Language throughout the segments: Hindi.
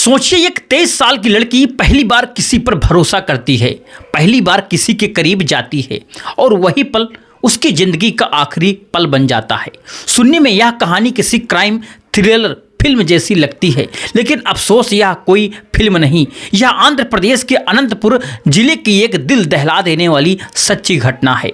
सोचिए, एक 23 साल की लड़की पहली बार किसी पर भरोसा करती है, पहली बार किसी के करीब जाती है और वही पल उसकी जिंदगी का आखिरी पल बन जाता है। सुनने में यह कहानी किसी क्राइम थ्रिलर फिल्म जैसी लगती है, लेकिन अफसोस यह कोई फिल्म नहीं, यह आंध्र प्रदेश के अनंतपुर जिले की एक दिल दहला देने वाली सच्ची घटना है।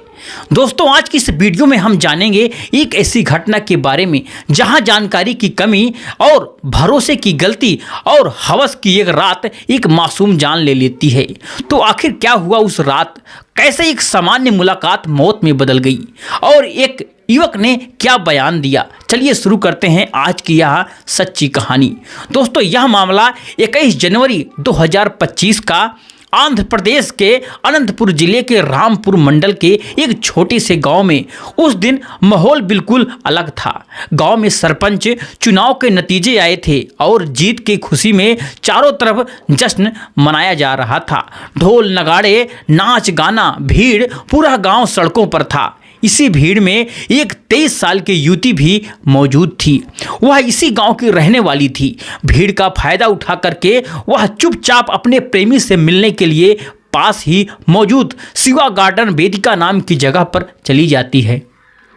दोस्तों, आज की इस वीडियो में हम जानेंगे एक ऐसी घटना के बारे में जहां जानकारी की कमी और भरोसे की गलती और हवस की एक रात एक मासूम जान ले लेती है। तो आखिर क्या हुआ उस रात? कैसे एक सामान्य मुलाकात मौत में बदल गई और एक युवक ने क्या बयान दिया? चलिए शुरू करते हैं आज की यह सच्ची कहानी। दोस्तों, यह मामला 21 जनवरी 2025 का आंध्र प्रदेश के अनंतपुर जिले के रामपुर मंडल के एक छोटे से गांव में। उस दिन माहौल बिल्कुल अलग था। गांव में सरपंच चुनाव के नतीजे आए थे और जीत की खुशी में चारों तरफ जश्न मनाया जा रहा था। ढोल नगाड़े, नाच गाना, भीड़, पूरा गांव सड़कों पर था। इसी भीड़ में एक 23 साल की युवती भी मौजूद थी। वह इसी गांव की रहने वाली थी। भीड़ का फायदा उठा करके वह चुपचाप अपने प्रेमी से मिलने के लिए पास ही मौजूद शिवा गार्डन वेदिका नाम की जगह पर चली जाती है।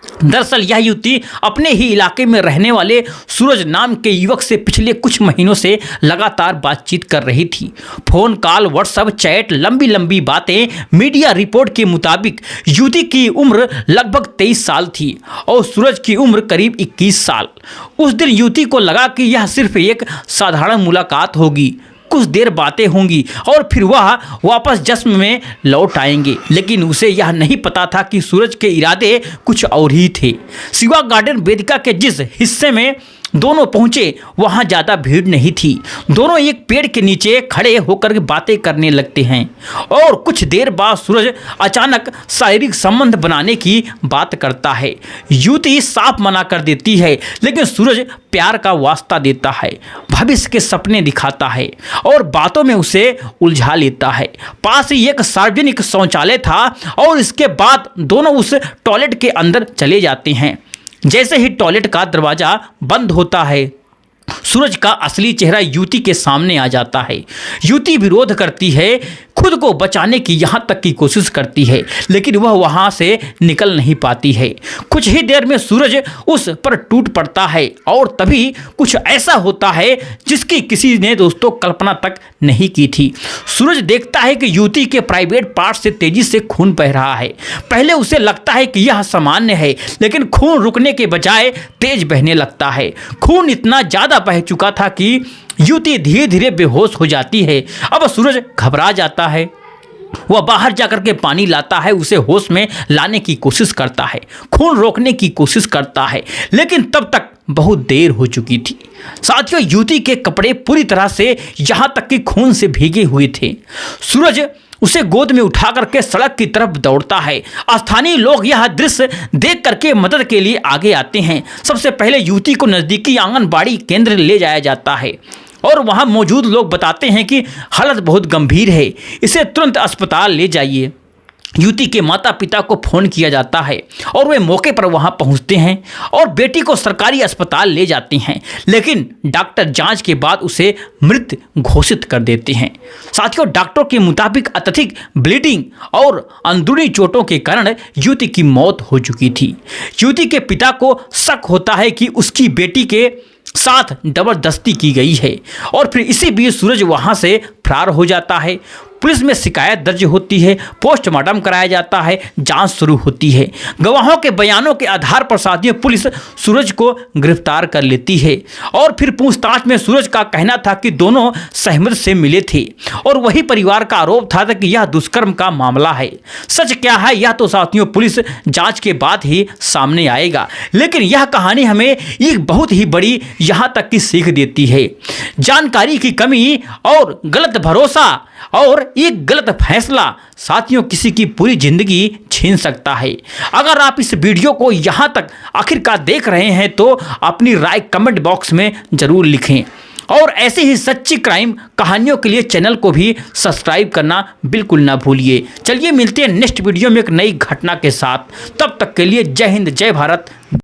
दरअसल यह युवती अपने ही इलाके में रहने वाले सूरज नाम के युवक से पिछले कुछ महीनों से लगातार बातचीत कर रही थी। फोन कॉल, व्हाट्सएप चैट, लंबी लंबी बातें। मीडिया रिपोर्ट के मुताबिक युवती की उम्र लगभग 23 साल थी और सूरज की उम्र करीब 21 साल। उस दिन युवती को लगा कि यह सिर्फ एक साधारण मुलाकात होगी, कुछ देर बातें होंगी और फिर वह वापस जश्न में लौट आएंगे। लेकिन उसे यह नहीं पता था कि सूरज के इरादे कुछ और ही थे। शिवा गार्डन वेदिका के जिस हिस्से में दोनों पहुंचे वहां ज़्यादा भीड़ नहीं थी। दोनों एक पेड़ के नीचे खड़े होकर बातें करने लगते हैं और कुछ देर बाद सूरज अचानक शारीरिक संबंध बनाने की बात करता है। युवती साफ मना कर देती है, लेकिन सूरज प्यार का वास्ता देता है, भविष्य के सपने दिखाता है और बातों में उसे उलझा लेता है। पास ही एक सार्वजनिक शौचालय था और इसके बाद दोनों उस टॉयलेट के अंदर चले जाते हैं। जैसे ही टॉयलेट का दरवाज़ा बंद होता है, सूरज का असली चेहरा युवती के सामने आ जाता है। युवती विरोध करती है, खुद को बचाने की यहाँ तक की कोशिश करती है, लेकिन वह वहाँ से निकल नहीं पाती है। कुछ ही देर में सूरज उस पर टूट पड़ता है और तभी कुछ ऐसा होता है जिसकी किसी ने दोस्तों कल्पना तक नहीं की थी। सूरज देखता है कि युवती के प्राइवेट पार्ट से तेजी से खून बह रहा है। पहले उसे लगता है कि यह सामान्य है, लेकिन खून रुकने के बजाय तेज बहने लगता है। खून इतना ज़्यादा बह चुका था कि युवती धीरे धीरे बेहोश हो जाती है। अब सूरज घबरा जाता है। वह बाहर जाकर के पानी लाता है, उसे होश में लाने की कोशिश करता है, खून रोकने की कोशिश करता है, लेकिन तब तक बहुत देर हो चुकी थी। साथियों, युवती के कपड़े पूरी तरह से यहाँ तक कि खून से भीगे हुए थे। सूरज उसे गोद में उठा करके सड़क की तरफ दौड़ता है। स्थानीय लोग यह दृश्य देख करके मदद के लिए आगे आते हैं। सबसे पहले युवती को नज़दीकी आंगनबाड़ी केंद्र ले जाया जाता है और वहां मौजूद लोग बताते हैं कि हालत बहुत गंभीर है, इसे तुरंत अस्पताल ले जाइए। युवती के माता पिता को फ़ोन किया जाता है और वे मौके पर वहां पहुंचते हैं और बेटी को सरकारी अस्पताल ले जाते हैं, लेकिन डॉक्टर जांच के बाद उसे मृत घोषित कर देते हैं। साथियों, डॉक्टरों के मुताबिक अत्यधिक ब्लीडिंग और अंदरूनी चोटों के कारण युवती की मौत हो चुकी थी। युवती के पिता को शक होता है कि उसकी बेटी के साथ जबरदस्ती की गई है और फिर इसी बीच सूरज वहां से फरार हो जाता है। पुलिस में शिकायत दर्ज होती है, पोस्टमार्टम कराया जाता है, जांच शुरू होती है। गवाहों के बयानों के आधार पर साथियों पुलिस सूरज को गिरफ्तार कर लेती है और फिर पूछताछ में सूरज का कहना था कि दोनों सहमति से मिले थे और वही परिवार का आरोप था कि यह दुष्कर्म का मामला है। सच क्या है यह तो साथियों पुलिस जांच के बाद ही सामने आएगा, लेकिन यह कहानी हमें एक बहुत ही बड़ी यहाँ तक की सीख देती है। जानकारी की कमी और गलत भरोसा और एक गलत फैसला साथियों किसी की पूरी जिंदगी छीन सकता है। अगर आप इस वीडियो को यहाँ तक आखिरकार देख रहे हैं तो अपनी राय कमेंट बॉक्स में ज़रूर लिखें और ऐसे ही सच्ची क्राइम कहानियों के लिए चैनल को भी सब्सक्राइब करना बिल्कुल ना भूलिए। चलिए मिलते हैं नेक्स्ट वीडियो में एक नई घटना के साथ। तब तक के लिए जय हिंद, जय भारत।